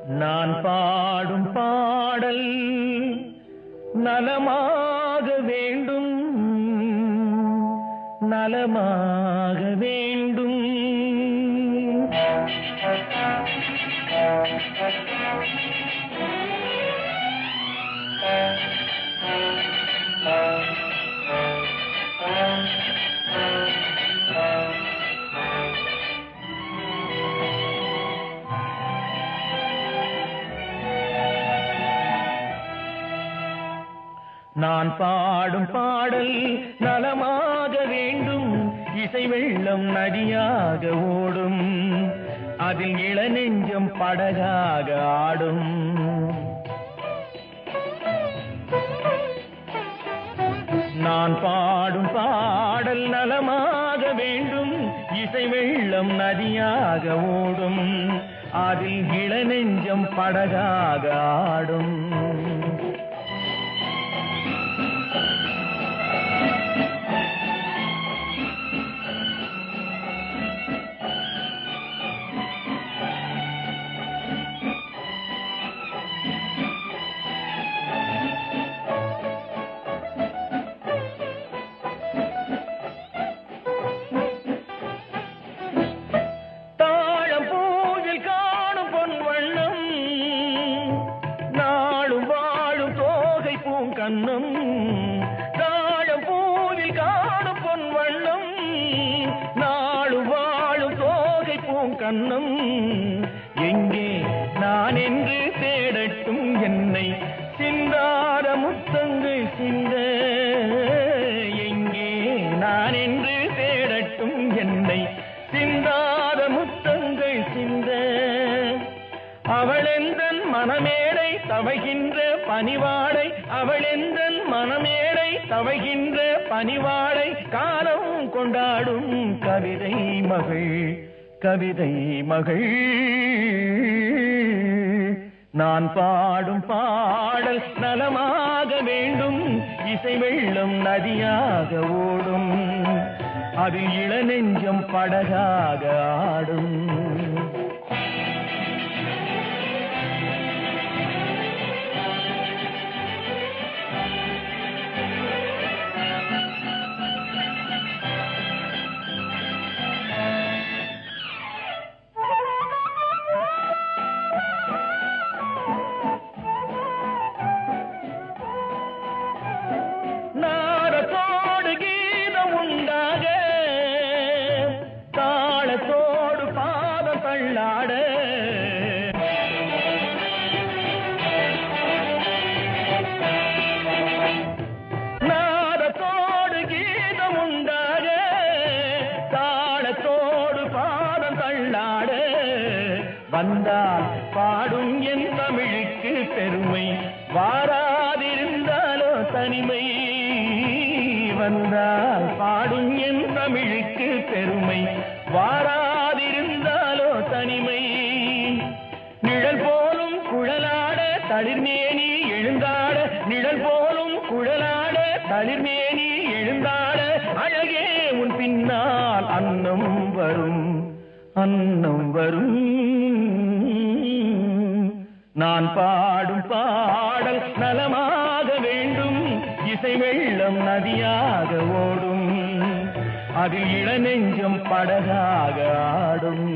நான் பாடும் பாடல் நலமாக வேண்டும், நலமாக வேண்டும். நான் பாடும் பாடல் நலமாக வேண்டும், இசை வெள்ளம் நதியாக ஓடும், அதில் இளநெஞ்சம் படகாக ஆடும். நான் பாடும் பாடல் நலமாக வேண்டும், இசை வெள்ளம் நதியாக ஓடும், அதில் இளநெஞ்சம் படகாக ஆடும். கண்ணம் தாழம் பூவில் காணும் பொன் வண்ணம், நாடு வாழும் தோகை பூங்கண்ணம். எங்கே நான் என்று தேடட்டும் என்னை சிந்தாத முத்தங்கள் சிந்த, எங்கே நான் என்று தேடட்டும் என்னை சிந்தாத முத்தங்கள் சிந்த. அவளெந்தன் மனமேடை தவைகின்ற பனிவாடை, அவளெந்தன் மனமேடை தவைகின்ற பனிவாடை, காலம் கொண்டாடும் கவிதை மகள், கவிதை மகள். நான் பாடும் பாடல் நலமாக வேண்டும், இசை வெள்ளம் நதியாக ஓடும், அதில் இளநெஞ்சம் படகாக ஆடும். நாரத்தோடு கீதம் உண்டாக, தாளத்தோடு பாதம் தள்ளாட, நாரத்தோடு கீதம் உண்டாக, தாளத்தோடு பாதம் தள்ளாட, வந்தால் பாடும் என் தமிழுக்கு பெருமை, வாராதிருந்தாலோ தனிமை. வந்தால் பாடும் என் தமிழுக்கு பெருமை, வாராதிருந்தாலோ தனிமை. நிழல் போலும் குழலாட தளிர்மேனி எழுந்தாட, நிழல் போலும் குழலாட தளிர்மேனி எழுந்தாட, அழகே உன் பின்னால் அன்னம் வரும், அன்னம் வரும். நான் பாடும் பாடல் நலமாக வேண்டும், இசை வெள்ளம் நதியாக ஓடும், அதில் இளநெஞ்சம் படகாக ஆடும்.